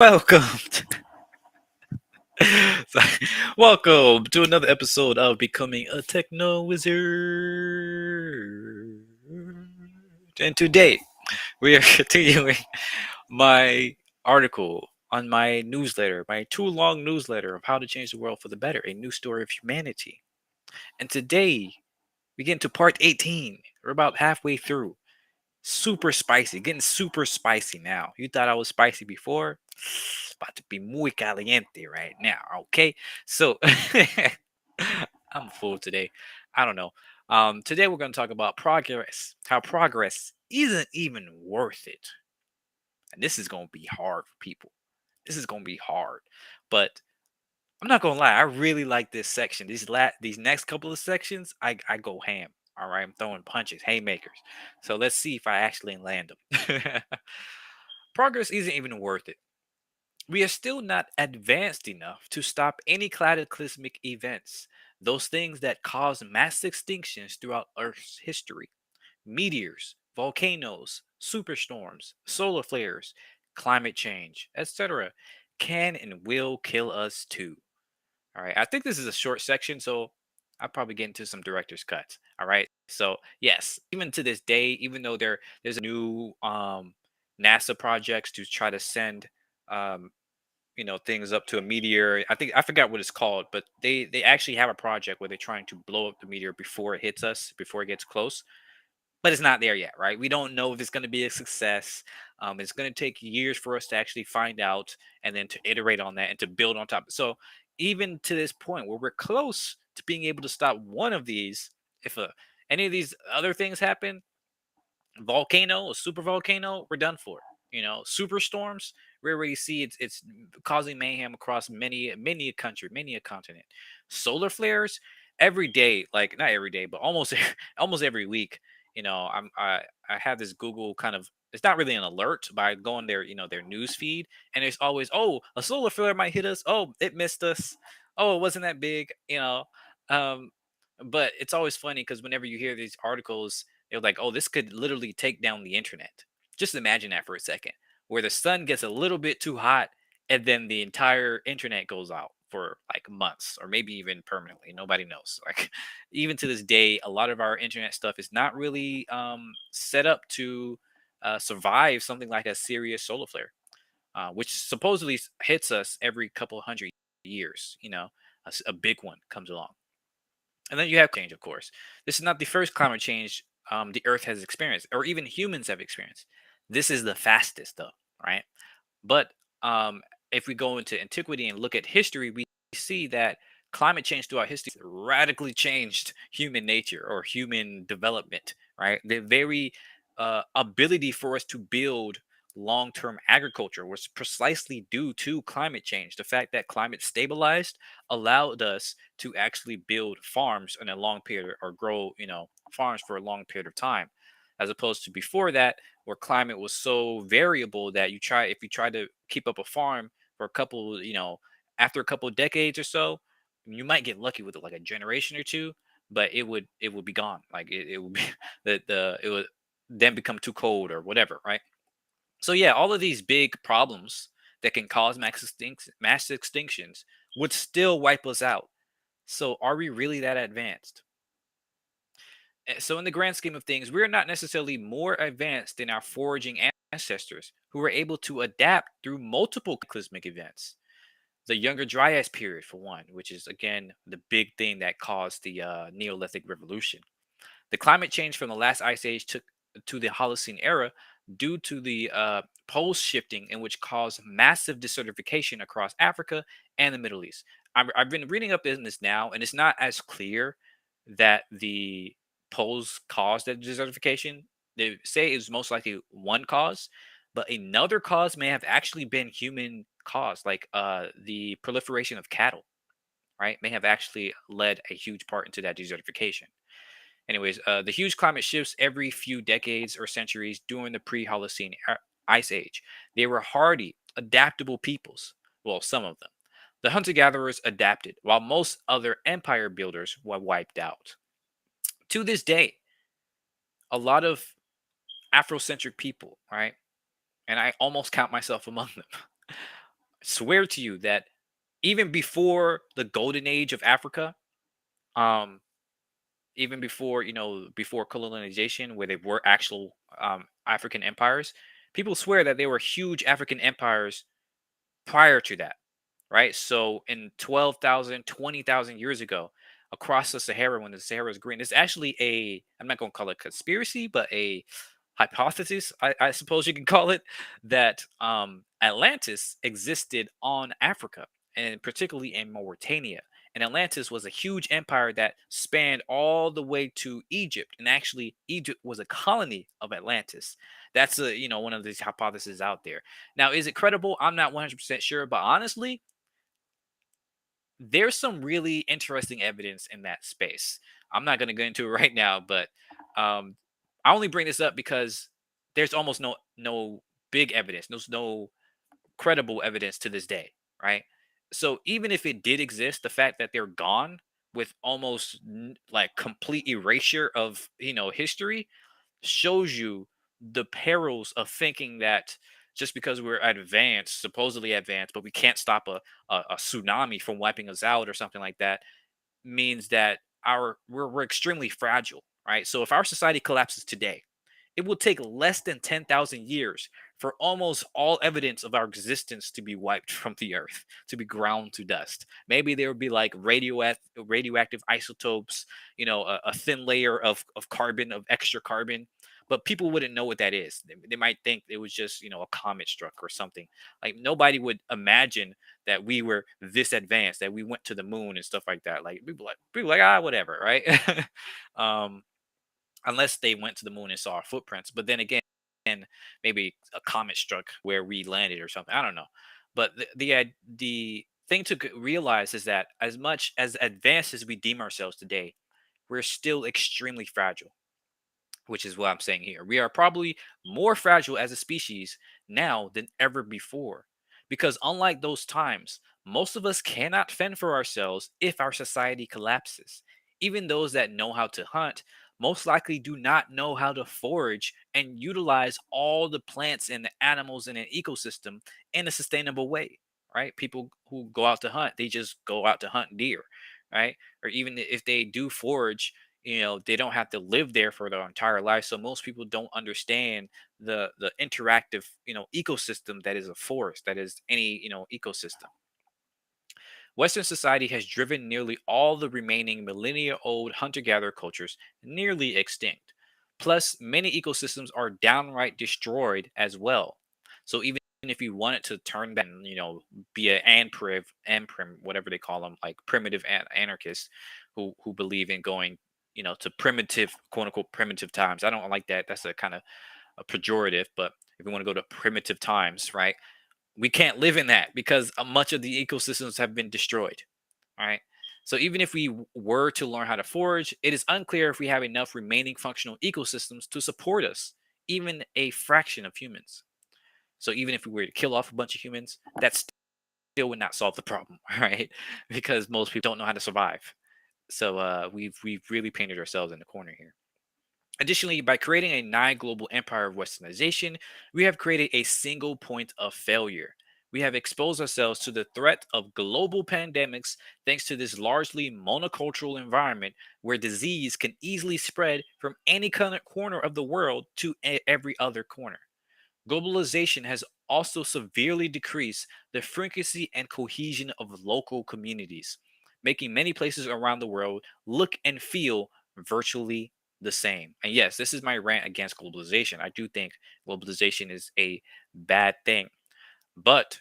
Welcome, so- welcome to another episode of Becoming a Techno Wizard. And today we are continuing my article on my newsletter, my too long newsletter of how to change the world for the better, a new story of humanity. And today we get into part 18. We're about halfway through. Super spicy, getting super spicy now. You thought I was spicy before? About to be muy caliente right now, okay? So I'm full today. I don't know. Today we're going to talk about progress, how progress isn't even worth it. And this is going to be hard for people. This is going to be hard. But I'm not gonna lie, I really like this section. These next couple of sections, I go ham. All right, I'm throwing punches, haymakers. So let's see if I actually land them. Progress isn't even worth it. We are still not advanced enough to stop any cataclysmic events, those things that cause mass extinctions throughout Earth's history. Meteors, volcanoes, superstorms, solar flares, climate change, etc., can and will kill us too. All right. I think this is a short section, so I'll probably get into some director's cuts. All right. So yes, even to this day, even though there's a new NASA projects to try to send um, things up to a meteor. I forgot what it's called, but they actually have a project where they're trying to blow up the meteor before it hits us, before it gets close, but it's not there yet, right? We don't know if it's going to be a success. It's going to take years for us to actually find out and then to iterate on that and to build on top. So even to this point where we're close to being able to stop one of these, if any of these other things happen, volcano, a super volcano, we're done for. Superstorms, we already see it's causing mayhem across many a country, many a continent. Solar flares, every day, like not every day, but almost almost every week. I have this Google kind of, it's not really an alert, but I go on their news feed, and it's always, oh, a solar flare might hit us. Oh, it missed us. Oh, it wasn't that big. Um, but it's always funny because whenever you hear these articles, they're like, oh, this could literally take down the internet. Just imagine that for a second, where the sun gets a little bit too hot and then the entire internet goes out for like months or maybe even permanently. Nobody knows. Like, even to this day, a lot of our internet stuff is not really set up to survive something like a serious solar flare, which supposedly hits us every couple hundred years. A big one comes along. And then you have change, of course. This is not the first climate change the Earth has experienced, or even humans have experienced. This is the fastest, though, right? But if we go into antiquity and look at history, we see that climate change throughout history radically changed human nature or human development, right? The very ability for us to build long-term agriculture was precisely due to climate change. The fact that climate stabilized allowed us to actually build farms in a long period, or grow, farms for a long period of time, as opposed to before that, where climate was so variable that if you try to keep up a farm for a couple, after a couple of decades or so, you might get lucky with it like a generation or two, but it would be gone. Like it would be it would then become too cold or whatever, right? So yeah, all of these big problems that can cause mass extinctions would still wipe us out. So are we really that advanced? So in the grand scheme of things, we're not necessarily more advanced than our foraging ancestors who were able to adapt through multiple cataclysmic events. The Younger Dryas period, for one, which is again the big thing that caused the Neolithic Revolution. The climate change from the last ice age took to the Holocene era due to the poles shifting, in which caused massive desertification across Africa and the Middle East. I've been reading up in this now, and it's not as clear that the poles caused that desertification. They say it was most likely one cause, but another cause may have actually been human caused, like the proliferation of cattle, right? May have actually led a huge part into that desertification. Anyways, the huge climate shifts every few decades or centuries during the pre-Holocene ice age. They were hardy, adaptable peoples. Well, some of them. The hunter-gatherers adapted, while most other empire builders were wiped out. To this day, a lot of Afrocentric people, right? And I almost count myself among them. swear to you that even before the golden age of Africa, um, even before before colonization, where they were actual African empires, people swear that they were huge African empires prior to that, right? So in 12,000, 20,000 years ago, across the Sahara, when the Sahara is green, it's actually I'm not going to call it conspiracy, but a hypothesis, I suppose you can call it, that Atlantis existed on Africa, and particularly in Mauritania. And Atlantis was a huge empire that spanned all the way to Egypt. And actually, Egypt was a colony of Atlantis. That's one of these hypotheses out there. Now, is it credible? I'm not 100% sure, but honestly, there's some really interesting evidence in that space. I'm not going to go into it right now, but um, I only bring this up because there's almost no big evidence, no credible evidence to this day, right? So even if it did exist, the fact that they're gone with almost like complete erasure of history shows you the perils of thinking that just because we're advanced, supposedly advanced, but we can't stop a tsunami from wiping us out or something like that, means that we're extremely fragile, right? So if our society collapses today, it will take less than 10,000 years for almost all evidence of our existence to be wiped from the earth, to be ground to dust. Maybe there would be like radioactive isotopes, a thin layer of carbon, of extra carbon, but people wouldn't know what that is. They might think it was just, a comet struck or something. Like nobody would imagine that we were this advanced, that we went to the moon and stuff like that. Like people like whatever, right? um, unless they went to the moon and saw our footprints. But then again, maybe a comet struck where we landed or something. I don't know. But the thing to realize is that as much as advanced as we deem ourselves today, we're still extremely fragile, which is what I'm saying here. We are probably more fragile as a species now than ever before. Because unlike those times, most of us cannot fend for ourselves if our society collapses. Even those that know how to hunt most likely do not know how to forage and utilize all the plants and the animals in an ecosystem in a sustainable way, right? People who go out to hunt, they just go out to hunt deer, right? Or even if they do forage, they don't have to live there for their entire life, so most people don't understand the interactive ecosystem that is a forest, that is any ecosystem. Western society has driven nearly all the remaining millennia old hunter gatherer cultures nearly extinct. Plus, many ecosystems are downright destroyed as well. So, even if you wanted to turn back, and, be an anprim, whatever they call them, like primitive anarchists who believe in going, to primitive, quote unquote, primitive times. I don't like that. That's a kind of a pejorative, but if we want to go to primitive times, right? We can't live in that because much of the ecosystems have been destroyed. All right. So even if we were to learn how to forage, it is unclear if we have enough remaining functional ecosystems to support us, even a fraction of humans. So even if we were to kill off a bunch of humans, that still would not solve the problem, right? Because most people don't know how to survive. So we've really painted ourselves in the corner here. Additionally, by creating a global empire of westernization, we have created a single point of failure. We have exposed ourselves to the threat of global pandemics thanks to this largely monocultural environment where disease can easily spread from any corner of the world to every other corner. Globalization has also severely decreased the frequency and cohesion of local communities, making many places around the world look and feel virtually the same. And yes, this is my rant against globalization. I do think globalization is a bad thing, but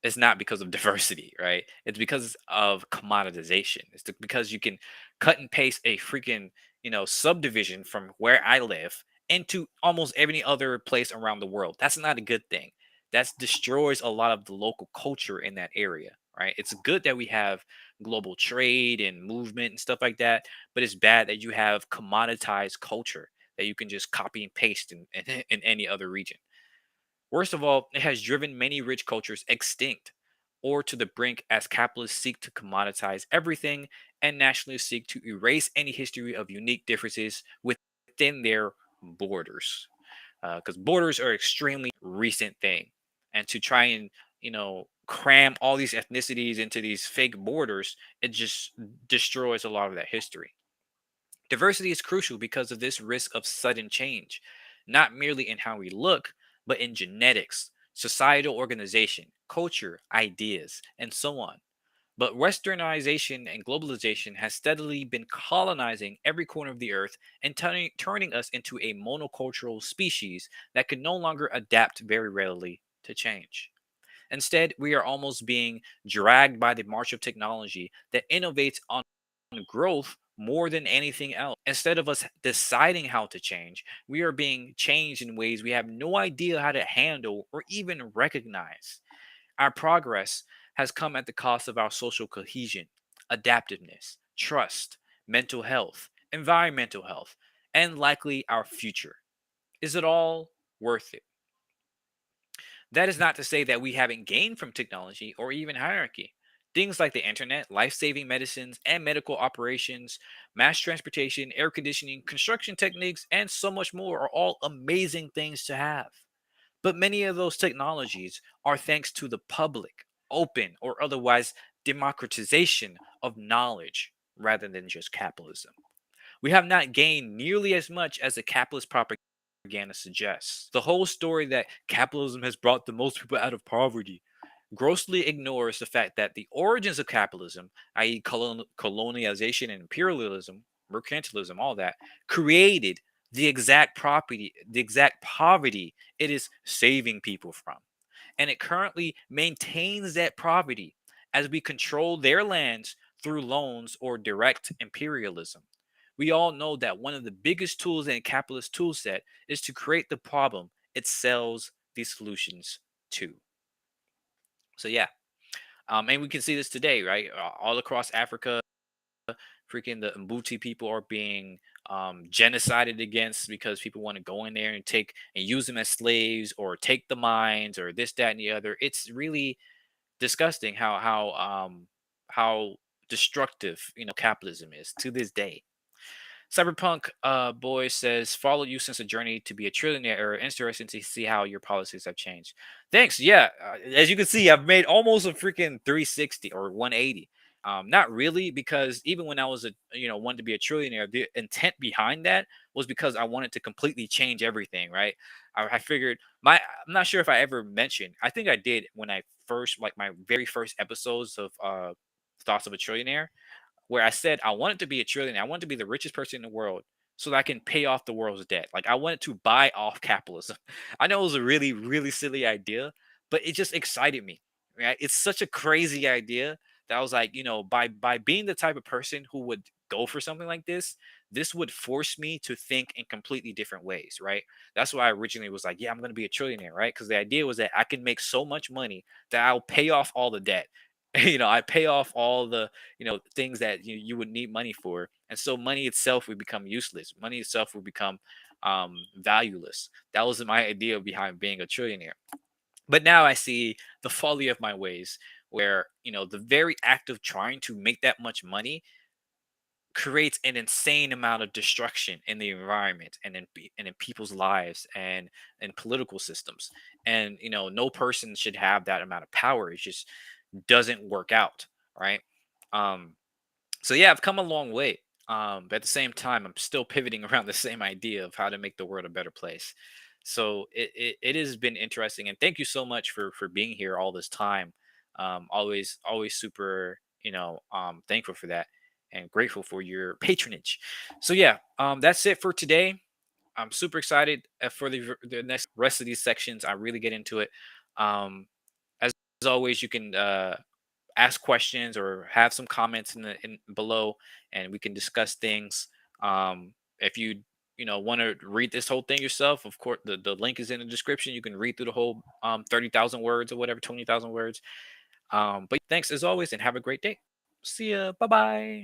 it's not because of diversity, right? It's because of commoditization. Because you can cut and paste a freaking, subdivision from where I live into almost every other place around the world. That's not a good thing. That destroys a lot of the local culture in that area, right? It's good that we have global trade and movement and stuff like that, but it's bad that you have commoditized culture that you can just copy and paste in any other region. Worst of all, it has driven many rich cultures extinct or to the brink as capitalists seek to commoditize everything and nationalists seek to erase any history of unique differences within their borders. Because borders are extremely recent thing. And to try and cram all these ethnicities into these fake borders, it just destroys a lot of that history. Diversity is crucial because of this risk of sudden change, not merely in how we look, but in genetics, societal organization, culture, ideas, and so on. But westernization and globalization has steadily been colonizing every corner of the earth and turning us into a monocultural species that can no longer adapt very readily to change. Instead, we are almost being dragged by the march of technology that innovates on growth more than anything else. Instead of us deciding how to change, we are being changed in ways we have no idea how to handle or even recognize. Our progress has come at the cost of our social cohesion, adaptiveness, trust, mental health, environmental health, and likely our future. Is it all worth it? That is not to say that we haven't gained from technology or even hierarchy. Things like the internet, life saving medicines and medical operations, mass transportation, air conditioning, construction techniques, and so much more are all amazing things to have. But many of those technologies are thanks to the public, open, or otherwise democratization of knowledge rather than just capitalism. We have not gained nearly as much as the capitalist propaganda suggests. The whole story that capitalism has brought the most people out of poverty grossly ignores the fact that the origins of capitalism, i.e., colonialization and imperialism, mercantilism, all that, created the exact poverty it is saving people from. And it currently maintains that poverty as we control their lands through loans or direct imperialism. We all know that one of the biggest tools in a capitalist tool set is to create the problem it sells these solutions to. So yeah, and we can see this today, right? All across Africa, freaking the Mbuti people are being genocided against because people want to go in there and take and use them as slaves or take the mines or this, that, and the other. It's really disgusting how destructive capitalism is to this day. Cyberpunk boy says, follow you since a journey to be a trillionaire. Interesting to see how your policies have changed. Thanks. Yeah, as you can see, I've made almost a freaking 360 or 180. Not really, because even when I was wanted to be a trillionaire, the intent behind that was because I wanted to completely change everything. Right? I figured I'm not sure if I ever mentioned. I think I did when I first like my very first episodes of Thoughts of a Trillionaire, where I said I wanted to be a trillionaire. I wanted to be the richest person in the world so that I can pay off the world's debt. Like I wanted to buy off capitalism. I know it was a really, really silly idea, but it just excited me. Right? It's such a crazy idea that I was like, by being the type of person who would go for something like this would force me to think in completely different ways, right? That's why I originally was like, yeah, I'm gonna be a trillionaire, right? Because the idea was that I can make so much money that I'll pay off all the debt. I pay off all the things that you would need money for, and so money itself would become useless. Money itself would become valueless. That was my idea behind being a trillionaire. But now I see the folly of my ways, where the very act of trying to make that much money creates an insane amount of destruction in the environment and in people's lives and in political systems. And no person should have that amount of power. It just doesn't work out, right? um so yeah, I've come a long way. But at the same time, I'm still pivoting around the same idea of how to make the world a better place. So it has been interesting, and thank you so much for being here all this time. Always super thankful for that and grateful for your patronage. So yeah, that's it for today. I'm super excited for the next rest of these sections. I really get into it. As always, you can ask questions or have some comments in below, and we can discuss things. If you want to read this whole thing yourself, of course the link is in the description. You can read through the whole 30,000 words or whatever, 20,000 words. But thanks as always, and have a great day. See ya. Bye bye.